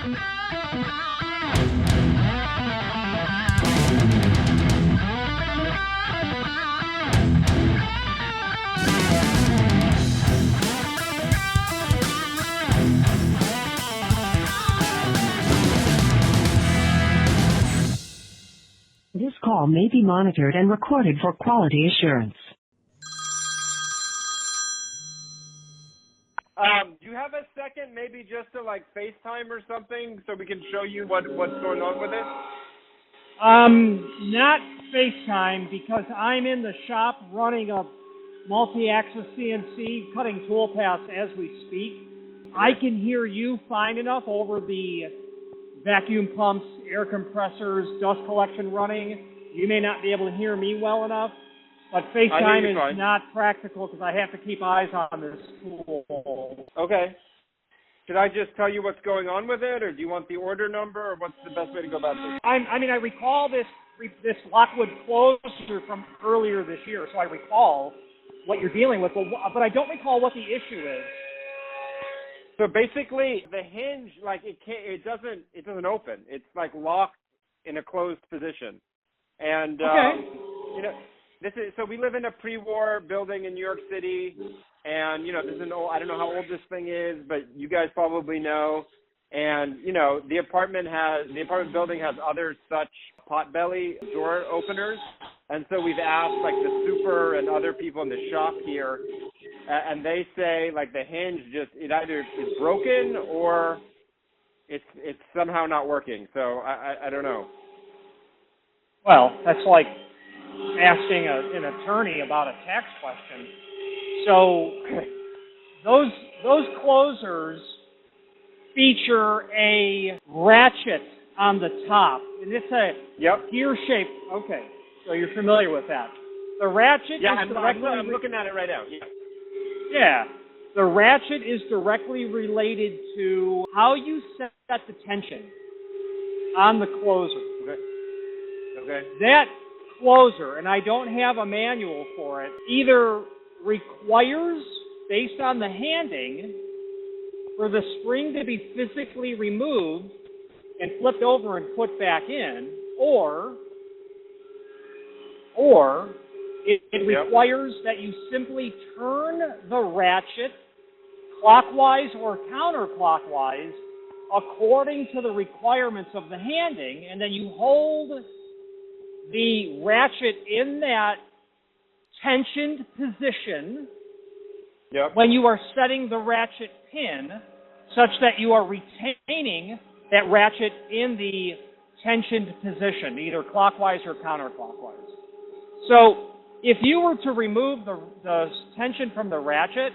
This call may be monitored and recorded for quality assurance. Do you have a second, maybe just to like FaceTime or something, so we can show you what's going on with it? Not FaceTime, because I'm in the shop running a multi-axis CNC, cutting tool paths as we speak. I can hear you fine enough over the vacuum pumps, air compressors, dust collection running. You may not be able to hear me well enough, but FaceTime is not practical because I have to keep eyes on this tool. Okay. Should I just tell you what's going on with it, or do you want the order number, or what's the best way to go about this? I recall this Lockwood closer from earlier this year, so I recall what you're dealing with, but I don't recall what the issue is. So basically, the hinge, like it doesn't open. It's like locked in a closed position, and you know, so we live in a pre-war building in New York City, and this is I don't know how old this thing is, but you guys probably know. And the apartment building has other such potbelly door openers, and so we've asked like the super and other people in the shop here, and they say like the hinge it either is broken or it's somehow not working. So I don't know. Well, that's like asking an attorney about a tax question. So those closers feature a ratchet on the top, and it's a gear shape. Okay, so you're familiar with that. The ratchet is I'm looking at it right now. Yeah, the ratchet is directly related to how you set the tension on the closer. Okay. That closer, and I don't have a manual for it, either requires, based on the handing, for the spring to be physically removed and flipped over and put back in, or it requires that you simply turn the ratchet clockwise or counterclockwise according to the requirements of the handing, and then you hold the ratchet in that tensioned position when you are setting the ratchet pin, such that you are retaining that ratchet in the tensioned position, either clockwise or counterclockwise. So if you were to remove the tension from the ratchet,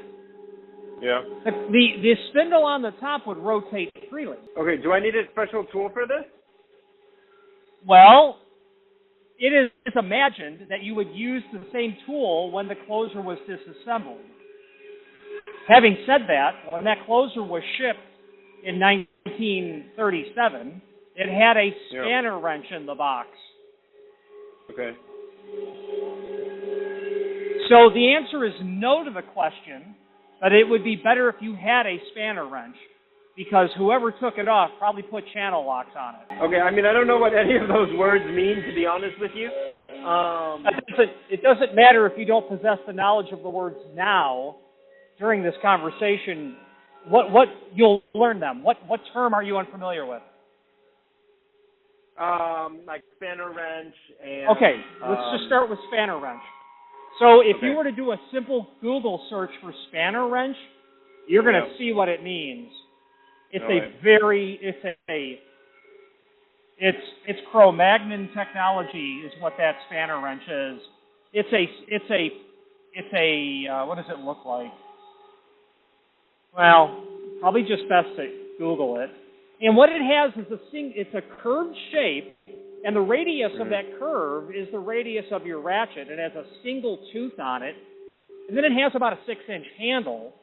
the spindle on the top would rotate freely. Okay, do I need a special tool for this? Well, it is imagined that you would use the same tool when the closer was disassembled. Having said that, when that closer was shipped in 1937, it had a spanner wrench in the box. Okay. So the answer is no to the question, but it would be better if you had a spanner wrench, because whoever took it off probably put channel locks on it. Okay, I mean, I don't know what any of those words mean, to be honest with you. It doesn't matter if you don't possess the knowledge of the words now. During this conversation, what you'll learn them. What term are you unfamiliar with? Like spanner wrench and... Okay, let's just start with spanner wrench. So if you were to do a simple Google search for spanner wrench, you're going to see what it means. It's it's Cro-Magnon technology is what that spanner wrench is. It's a what does it look like? Well, probably just best to Google it. And what it has is it's a curved shape, and the radius of that curve is the radius of your ratchet. It has a single tooth on it, and then it has about a 6-inch handle.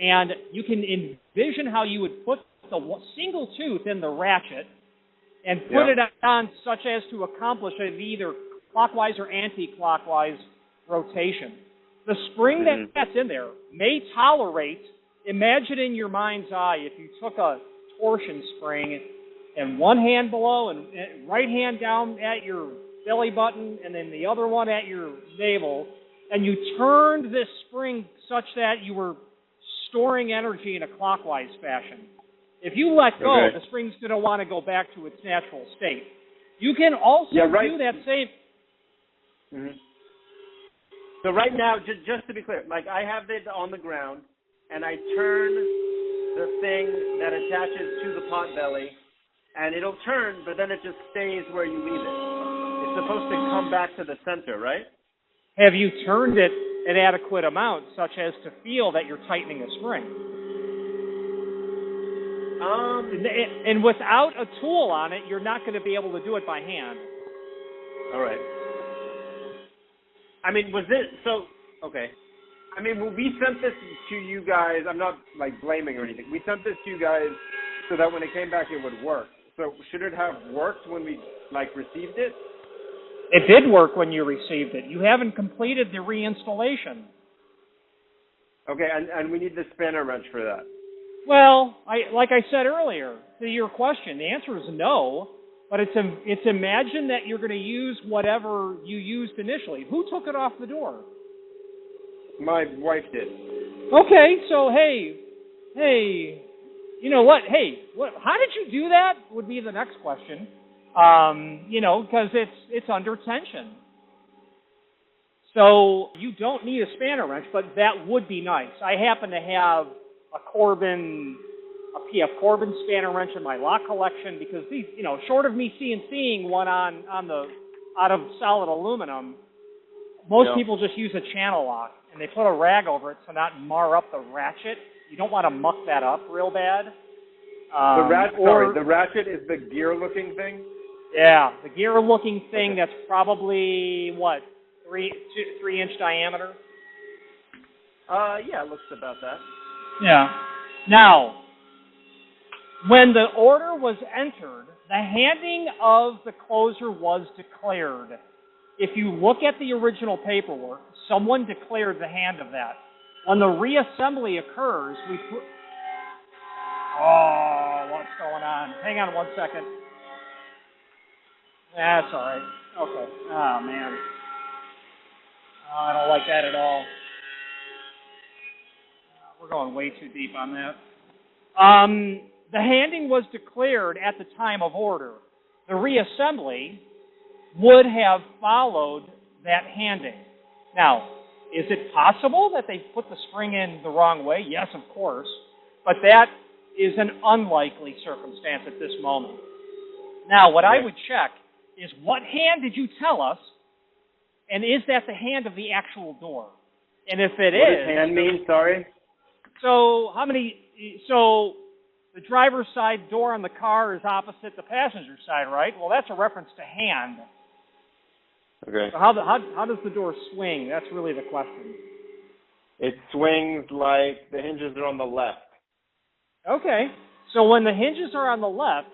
And you can envision how you would put the single tooth in the ratchet and put it on such as to accomplish either clockwise or anti-clockwise rotation. The spring that's in there may tolerate, imagine in your mind's eye if you took a torsion spring, and one hand below and right hand down at your belly button, and then the other one at your navel, and you turned this spring such that you were storing energy in a clockwise fashion. If you let go, the spring's going to want to go back to its natural state. You can also do that same. Mm-hmm. So right now, just to be clear, like I have it on the ground, and I turn the thing that attaches to the potbelly, and it'll turn, but then it just stays where you leave it. It's supposed to come back to the center, right? Have you turned it an adequate amount, such as to feel that you're tightening a spring? And without a tool on it, you're not going to be able to do it by hand. All right. I mean, was it so? Okay. I mean, we sent this to you guys. I'm not like blaming or anything. We sent this to you guys so that when it came back, it would work. So should it have worked when we like received it? It did work when you received it. You haven't completed the reinstallation. Okay, and we need the spanner wrench for that. Well, like I said earlier, to your question, the answer is no. But it's imagine that you're going to use whatever you used initially. Who took it off the door? My wife did. Okay, so hey, you know what? Hey, how did you do that? Would be the next question. Because it's under tension. So you don't need a spanner wrench, but that would be nice. I happen to have a PF Corbin spanner wrench in my lock collection because these, short of me CNCing one out of solid aluminum, most people just use a channel lock and they put a rag over it to not mar up the ratchet. You don't want to muck that up real bad. The ratchet is the gear-looking thing? Yeah, the gear-looking thing that's probably, 3-inch diameter? Yeah, it looks about that. Yeah. Now, when the order was entered, the handing of the closer was declared. If you look at the original paperwork, someone declared the hand of that. When the reassembly occurs, we put... Oh, what's going on? Hang on 1 second. That's all right. Okay. Oh, man. Oh, I don't like that at all. We're going way too deep on that. The handing was declared at the time of order. The reassembly would have followed that handing. Now, is it possible that they put the spring in the wrong way? Yes, of course. But that is an unlikely circumstance at this moment. Now, what I would check is what hand did you tell us, and is that the hand of the actual door? And if it is... What does hand mean? Sorry? So the driver's side door on the car is opposite the passenger side, right? Well, that's a reference to hand. Okay. So how does the door swing? That's really the question. It swings like the hinges are on the left. Okay. So when the hinges are on the left,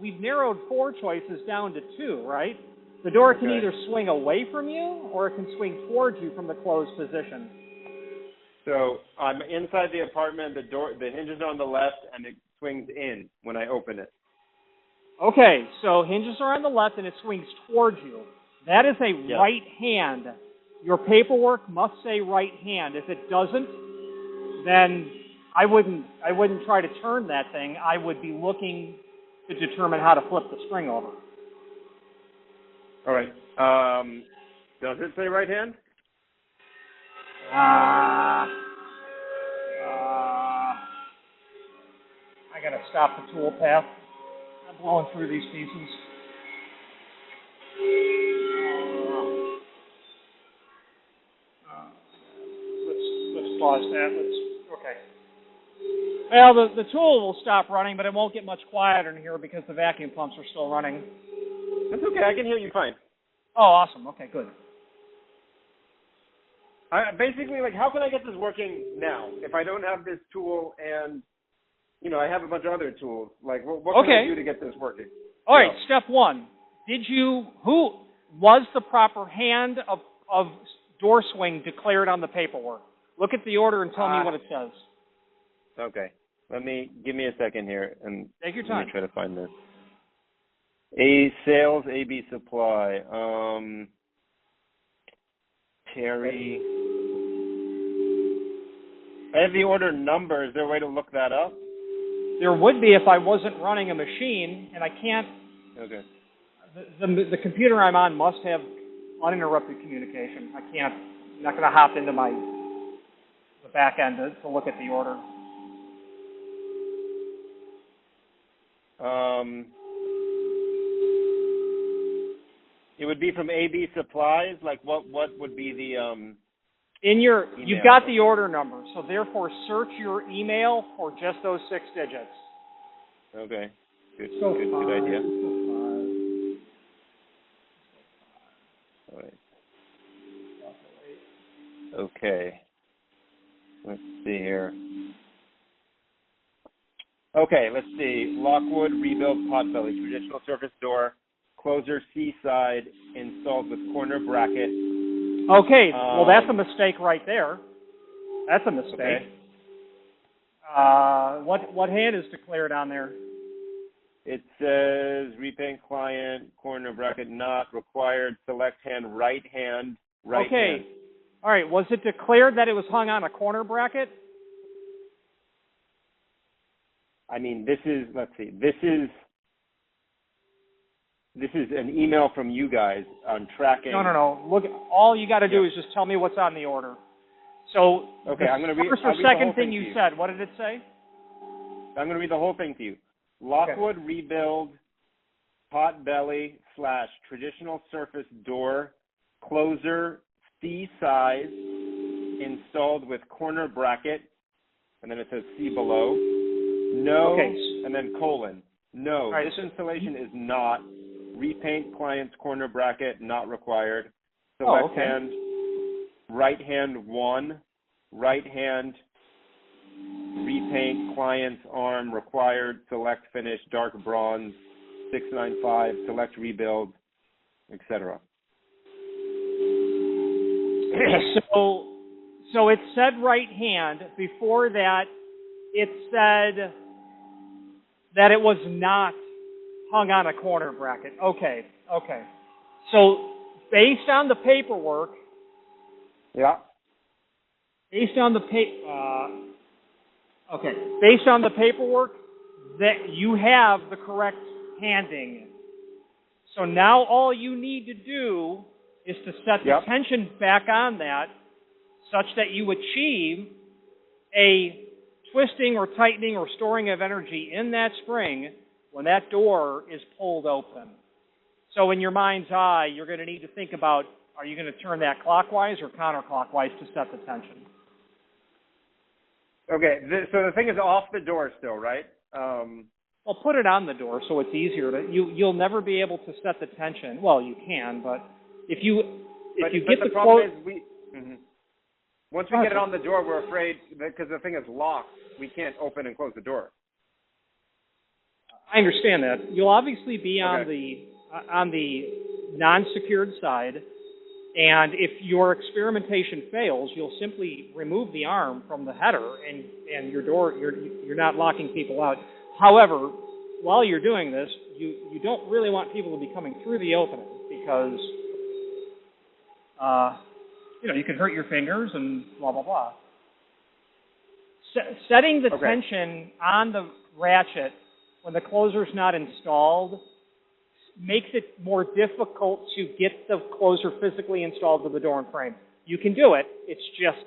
we've narrowed 4 choices down to 2, right? The door can either swing away from you or it can swing towards you from the closed position. So I'm inside the apartment, the hinges are on the left, and it swings in when I open it. Okay, so hinges are on the left and it swings towards you. That is a right hand. Your paperwork must say right hand. If it doesn't, then I wouldn't try to turn that thing. I would be looking to determine how to flip the spring over. All right. Does it say right hand? I gotta stop the tool path. I'm blowing through these pieces. Let's pause that. Okay. Well, the tool will stop running, but it won't get much quieter in here because the vacuum pumps are still running. That's okay. I can hear you fine. Oh, awesome. Okay, good. Basically, how can I get this working now? If I don't have this tool and, I have a bunch of other tools. What can I do to get this working? All right, step 1. Who was the proper hand of door swing declared on the paperwork? Look at the order and tell me what it says. Okay. Give me a second here, and take your let time. me try to find this. A sales, AB supply. Terry. I have the order number. Is there a way to look that up? There would be if I wasn't running a machine, and I can't. Okay. The computer I'm on must have uninterrupted communication. I can't. I'm not going to hop into the back end to look at the order. It would be from AB Supplies. Like, what would be the email? You've got the order number, so therefore search your email for just those 6 digits. Okay. Good Good idea. All right. Okay. Let's see here. Okay, let's see. Lockwood rebuild Potbelly, traditional surface door, closer C-side, installed with corner bracket. Okay, well that's a mistake right there. That's a mistake. Okay. What hand is declared on there? It says repaint client, corner bracket not required, select hand, right hand, right hand. Okay. All right, was it declared that it was hung on a corner bracket? I mean, this is an email from you guys on tracking. No. Look, all you got to do is just tell me what's on the order. So, okay, I'm going to read. First or second thing you said, what did it say? I'm going to read the whole thing to you. Lockwood rebuild Potbelly / traditional surface door, closer C size, installed with corner bracket, and then it says see below. No, and then colon. No, right. This installation is not. Repaint client's corner bracket not required. Select hand, right hand 1, right hand, repaint client's arm required. Select finish, dark bronze, 695. Select rebuild, etc. So it said right hand. Before that, it said that it was not hung on a corner bracket. Okay. So based on the paperwork. Yeah. Based on the Based on the paperwork, that you have the correct handing. So now all you need to do is to set the tension back on that such that you achieve a twisting or tightening or storing of energy in that spring when that door is pulled open. So in your mind's eye, you're going to need to think about, are you going to turn that clockwise or counterclockwise to set the tension? Okay, so the thing is off the door still, right? Well, put it on the door so it's easier to. You'll never be able to set the tension. Well, you can, but if you get the problem is once we get it on the door, we're afraid because the thing is locked, we can't open and close the door. I understand that. You'll obviously be on the non-secured side, and if your experimentation fails, you'll simply remove the arm from the header, and your door you're not locking people out. However, while you're doing this, you don't really want people to be coming through the opening because you could hurt your fingers and blah blah blah. Setting the tension on the ratchet when the closer's not installed makes it more difficult to get the closer physically installed to the door and frame. You can do it. It's just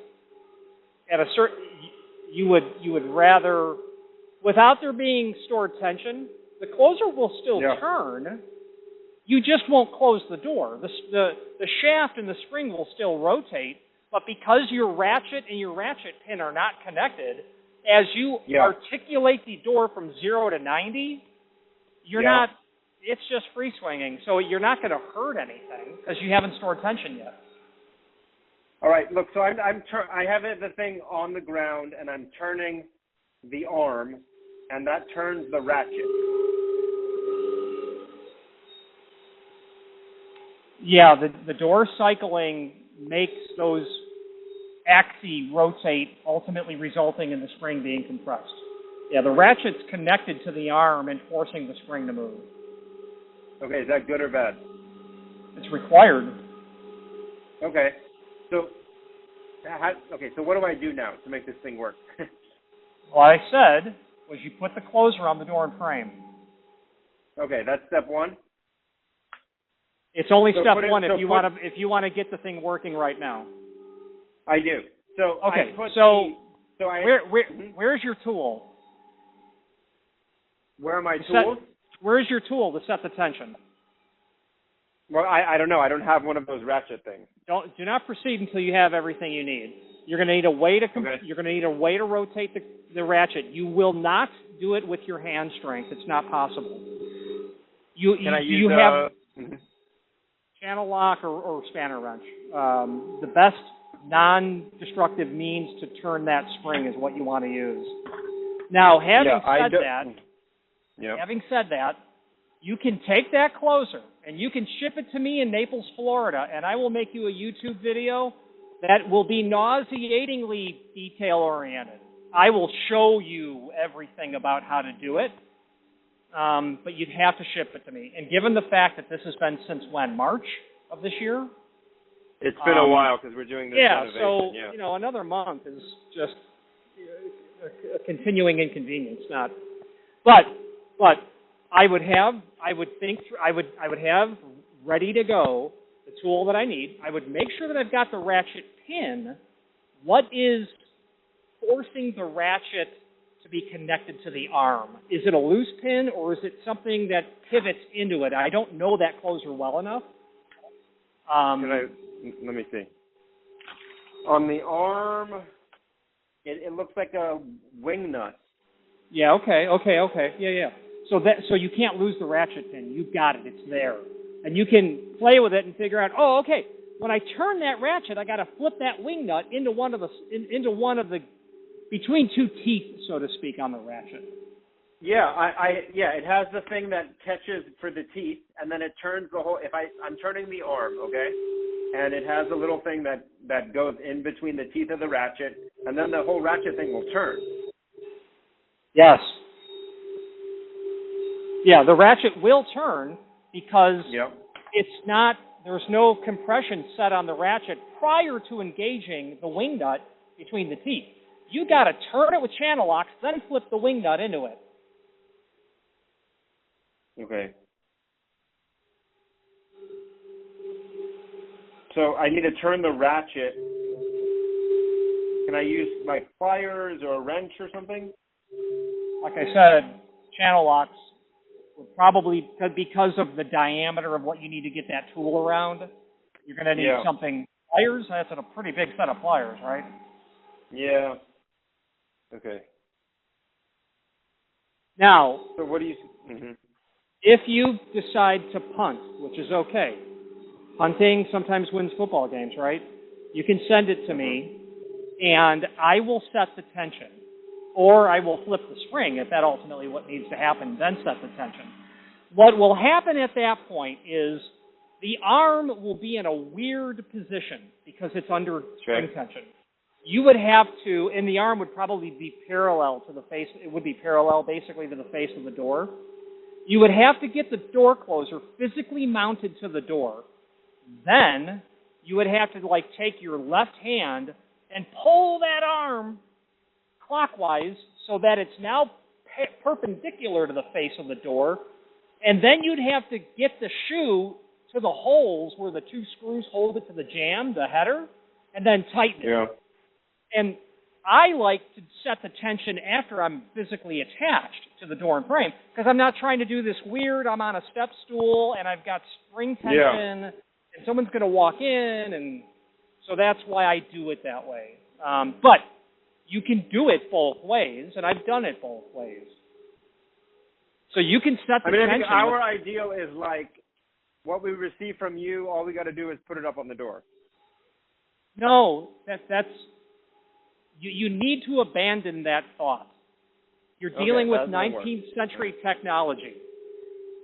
at a certain you would rather, without there being stored tension, the closer will still turn. You just won't close the door. The shaft and the spring will still rotate, but because your ratchet and your ratchet pin are not connected, as you articulate the door from 0 to 90, you're not. It's just free swinging, so you're not going to hurt anything because you haven't stored tension yet. All right, look. So I have the thing on the ground, and I'm turning the arm, and that turns the ratchet. Yeah, the door cycling makes those axes rotate, ultimately resulting in the spring being compressed. Yeah, the ratchet's connected to the arm and forcing the spring to move. Okay, is that good or bad? It's required. Okay. So what do I do now to make this thing work? What I said was you put the closer on the door and frame. Okay, that's step one. It's only step one if you want to get the thing working right now. I do. So okay. Where's your tool? Where are my tools? Where's your tool to set the tension? Well, I don't know. I don't have one of those ratchet things. Do not proceed until you have everything you need. You're going to need a way to you're going to need a way to rotate the ratchet. You will not do it with your hand strength. It's not possible. Can I use channel lock or spanner wrench? The best non-destructive means to turn that spring is what you want to use. Now, having said that, you can take that closer and you can ship it to me in Naples, Florida, and I will make you a YouTube video that will be nauseatingly detail-oriented. I will show you everything about how to do it, but you'd have to ship it to me. And given the fact that this has been since when, March of this year? It's been a while because we're doing this renovation. So another month is just a continuing inconvenience. But I would have ready to go the tool that I need. I would make sure that I've got the ratchet pin. What is forcing the ratchet to be connected to the arm? Is it a loose pin or is it something that pivots into it? I don't know that closer well enough. Let me see. On the arm, it looks like a wing nut. Yeah. Okay. Yeah. So you can't lose the ratchet pin. You've got it. It's there, and you can play with it and figure out. Oh, okay. When I turn that ratchet, I got to flip that wing nut into one of the between two teeth, so to speak, on the ratchet. Yeah, it has the thing that catches for the teeth, and then it turns the whole. I'm turning the arm, okay, and it has a little thing that goes in between the teeth of the ratchet, and then the whole ratchet thing will turn. Yes. Yeah, the ratchet will turn because there's no compression set on the ratchet prior to engaging the wing nut between the teeth. You got to turn it with channel locks, then flip the wing nut into it. Okay. So I need to turn the ratchet. Can I use like pliers or a wrench or something? Like I said, channel locks would probably, because of the diameter of what you need to get that tool around, you're going to need something. Pliers? That's a pretty big set of pliers, right? Yeah. Okay. Now, so what do you? If you decide to punt, which is okay, punting sometimes wins football games, right? You can send it to me, and I will set the tension. Or I will flip the spring if that's ultimately what needs to happen, then set the tension. What will happen at that point is the arm will be in a weird position because it's under spring tension. You would have to, and the arm would probably be parallel to the face. It would be parallel basically to the face of the door. You would have to get the door closer physically mounted to the door. Then you would have to take your left hand and pull that arm clockwise so that it's now perpendicular to the face of the door, and then you'd have to get the shoe to the holes where the two screws hold it to the jamb, the header, and then tighten it. Yeah. And I like to set the tension after I'm physically attached to the door and frame because I'm not trying to do this weird, I'm on a step stool and I've got spring tension and someone's going to walk in, and so that's why I do it that way. But you can do it both ways, and I've done it both ways. So you can set the tension. I think our ideal is what we receive from you, all we got to do is put it up on the door. No, that's you need to abandon that thought. You're dealing with 19th century technology.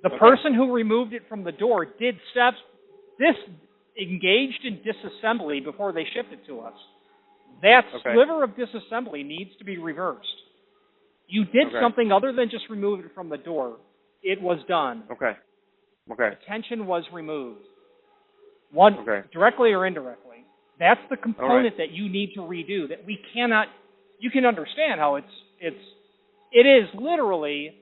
The person who removed it from the door did steps, engaged in disassembly before they shipped it to us. That sliver of disassembly needs to be reversed. You did something other than just remove it from the door. It was done. Okay. The tension was removed. Directly or indirectly. That's the component that you need to redo, that we cannot, you can understand how it is literally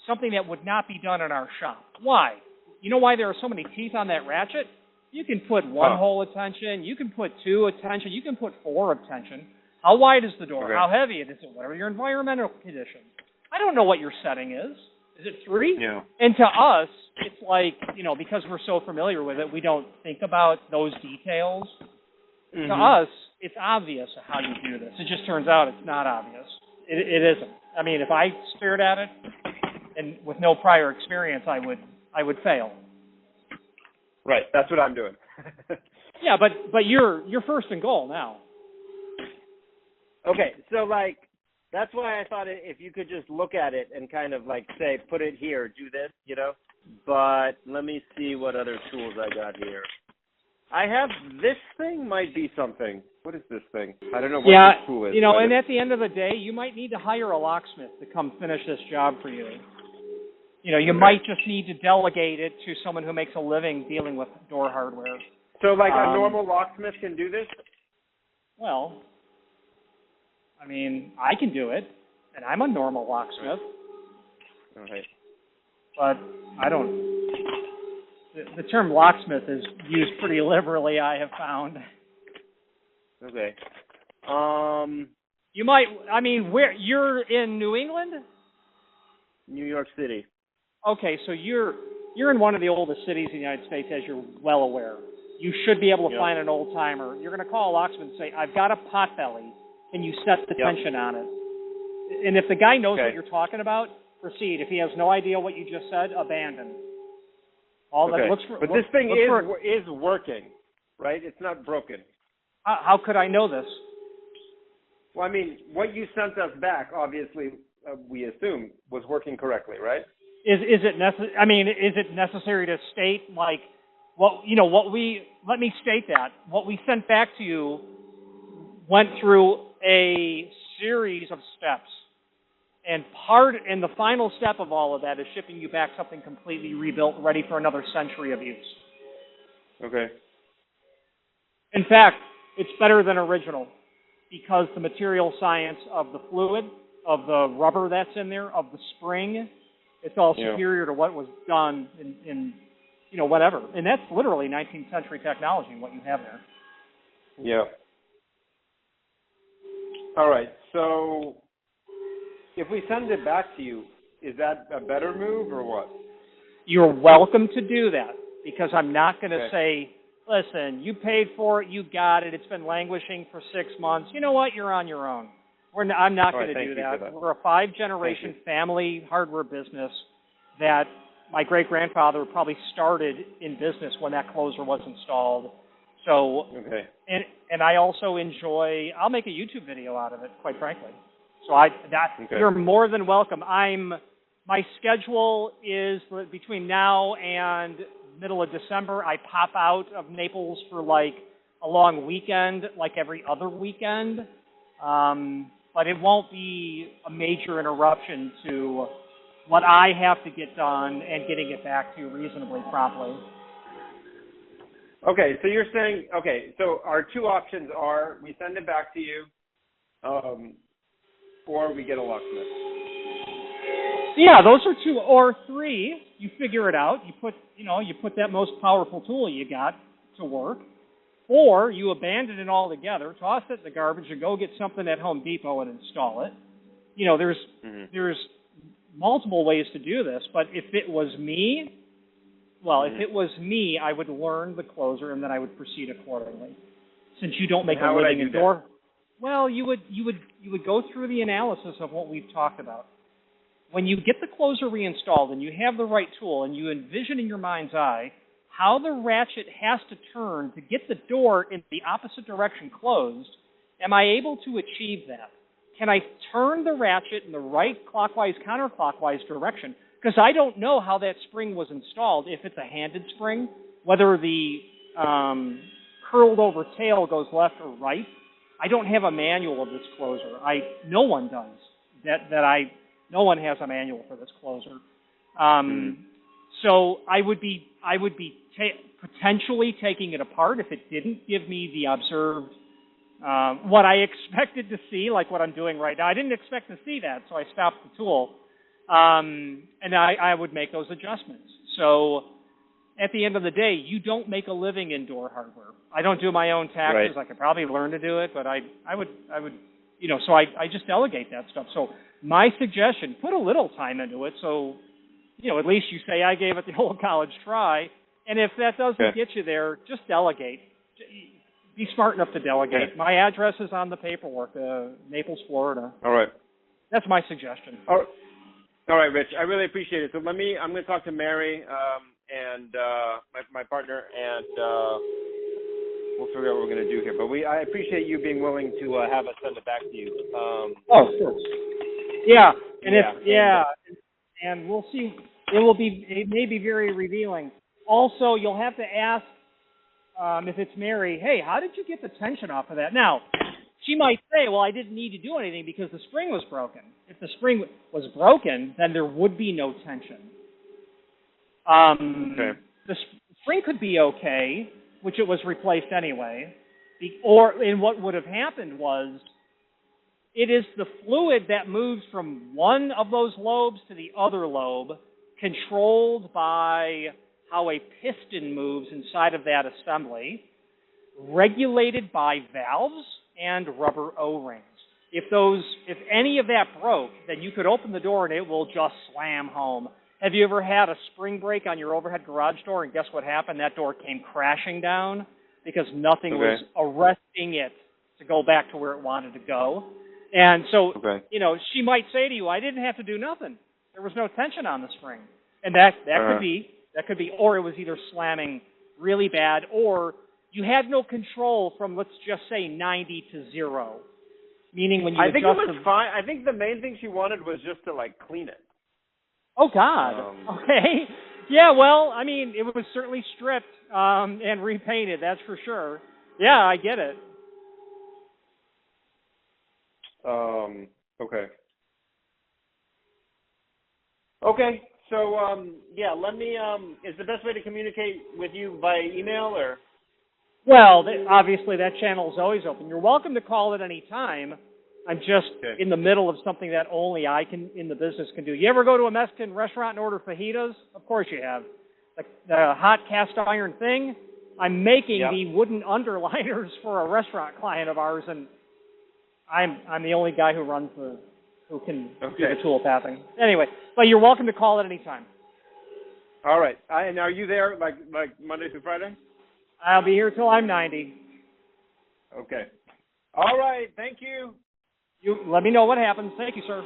something that would not be done in our shop. Why? You know why there are so many teeth on that ratchet? You can put one hole of tension, you can put two of tension, you can put four of tension. How wide is the door? How heavy is it? What are your environmental conditions? I don't know what your setting is. Is it 3? Yeah. And to us, it's like, because we're so familiar with it, we don't think about those details. To us, it's obvious how you do this. It just turns out it's not obvious. It isn't. I mean, if I stared at it and with no prior experience, I would fail. Right. That's what I'm doing. Yeah, but you're first and goal now. Okay, so that's why I thought if you could just look at it and kind of say, put it here, do this, But let me see what other tools I got here. I have this thing might be something. What is this thing? I don't know what this tool is. And at the end of the day, you might need to hire a locksmith to come finish this job for you. You might just need to delegate it to someone who makes a living dealing with door hardware. So a normal locksmith can do this? Well, I mean, I can do it, and I'm a normal locksmith. Okay. But I don't. The term locksmith is used pretty liberally, I have found. Okay. You might. I mean, where you're in New England? New York City. Okay, so you're in one of the oldest cities in the United States, as you're well aware. You should be able to find an old timer. You're going to call a locksmith and say, "I've got a potbelly. Can you set the tension on it?" And if the guy knows what you're talking about, proceed. If he has no idea what you just said, abandon. But this thing is working, right? It's not broken. How could I know this? Well, I mean, what you sent us back, obviously, we assume, was working correctly, right? Is it necessary to state let me state that. What we sent back to you went through a series of steps. And the final step of all of that is shipping you back something completely rebuilt, ready for another century of use. Okay. In fact, it's better than original because the material science of the fluid, of the rubber that's in there, of the spring, it's all superior to what was done in whatever. And that's literally 19th century technology, what you have there. Yeah. All right. So if we send it back to you, is that a better move or what? You're welcome to do that because I'm not going to say, listen, you paid for it, you got it, it's been languishing for 6 months. You know what? You're on your own. I'm not going to do that. We're a 5-generation family hardware business that my great-grandfather probably started in business when that closer was installed. So, and I also I'll make a YouTube video out of it, quite frankly. So you're more than welcome. My schedule is between now and middle of December. I pop out of Naples for a long weekend, every other weekend. But it won't be a major interruption to what I have to get done and getting it back to you reasonably promptly. Okay, so you're saying, so our two options are we send it back to you, or we get a locksmith. Yeah, those are 2 or 3. You figure it out. You put that most powerful tool you got to work, or you abandon it altogether, toss it in the garbage, and go get something at Home Depot and install it. There's multiple ways to do this, but if it was me, I would learn the closer and then I would proceed accordingly. Since you don't make a living in door, well, you would go through the analysis of what we've talked about. When you get the closer reinstalled and you have the right tool and you envision in your mind's eye how the ratchet has to turn to get the door in the opposite direction closed, am I able to achieve that? Can I turn the ratchet in the right clockwise, counterclockwise direction? Because I don't know how that spring was installed, if it's a handed spring, whether the curled over tail goes left or right. I don't have a manual of this closer. No one does that I No one has a manual for this closer. So I would be potentially taking it apart if it didn't give me the observed, what I expected to see, like what I'm doing right now. I didn't expect to see that, so I stopped the tool. And I would make those adjustments. So at the end of the day, you don't make a living in door hardware. I don't do my own taxes. Right. I could probably learn to do it, but I would, so I just delegate that stuff. So my suggestion, put a little time into it. So, at least you say I gave it the old college try. And if that doesn't get you there, just delegate. Be smart enough to delegate. Okay. My address is on the paperwork, Naples, Florida. All right. That's my suggestion. All right, Rich. I really appreciate it. So I'm going to talk to Mary and my partner, and we'll figure out what we're going to do here. But I appreciate you being willing to have us send it back to you. Of course. Yeah, and we'll see. It may be very revealing. Also, you'll have to ask if it's Mary, hey, how did you get the tension off of that? Now, she might say, well, I didn't need to do anything because the spring was broken. If the spring was broken, then there would be no tension. The spring could be okay, which it was replaced anyway. And what would have happened was, it is the fluid that moves from one of those lobes to the other lobe, controlled by how a piston moves inside of that assembly, regulated by valves and rubber O-rings. If any of that broke, then you could open the door and it will just slam home. Have you ever had a spring break on your overhead garage door, and guess what happened? That door came crashing down because nothing was arresting it to go back to where it wanted to go. And so, she might say to you, I didn't have to do nothing. There was no tension on the spring. And that could be, or it was either slamming really bad, or you had no control from, let's just say, 90 to 0. Meaning when you I think it was fine. I think the main thing she wanted was just to, clean it. Oh, God. Okay. Yeah, well, I mean, it was certainly stripped and repainted, that's for sure. Yeah, I get it. Okay. Okay. So, let me, is the best way to communicate with you by email, or? Well, obviously that channel is always open. You're welcome to call at any time. I'm just in the middle of something that only I in the business can do. You ever go to a Mexican restaurant and order fajitas? Of course you have. The hot cast iron thing. I'm making the wooden underliners for a restaurant client of ours, and I'm the only guy who can do the tool pathing. Anyway, but you're welcome to call at any time. All right. And are you there like Monday through Friday? I'll be here till I'm 90. Okay. All right. Thank you. You let me know what happens. Thank you, sir.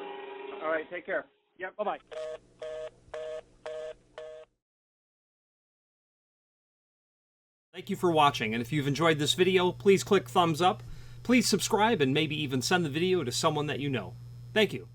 All right. Take care. Yep. Bye-bye. Thank you for watching, and if you've enjoyed this video, please click thumbs up. Please subscribe and maybe even send the video to someone that you know. Thank you.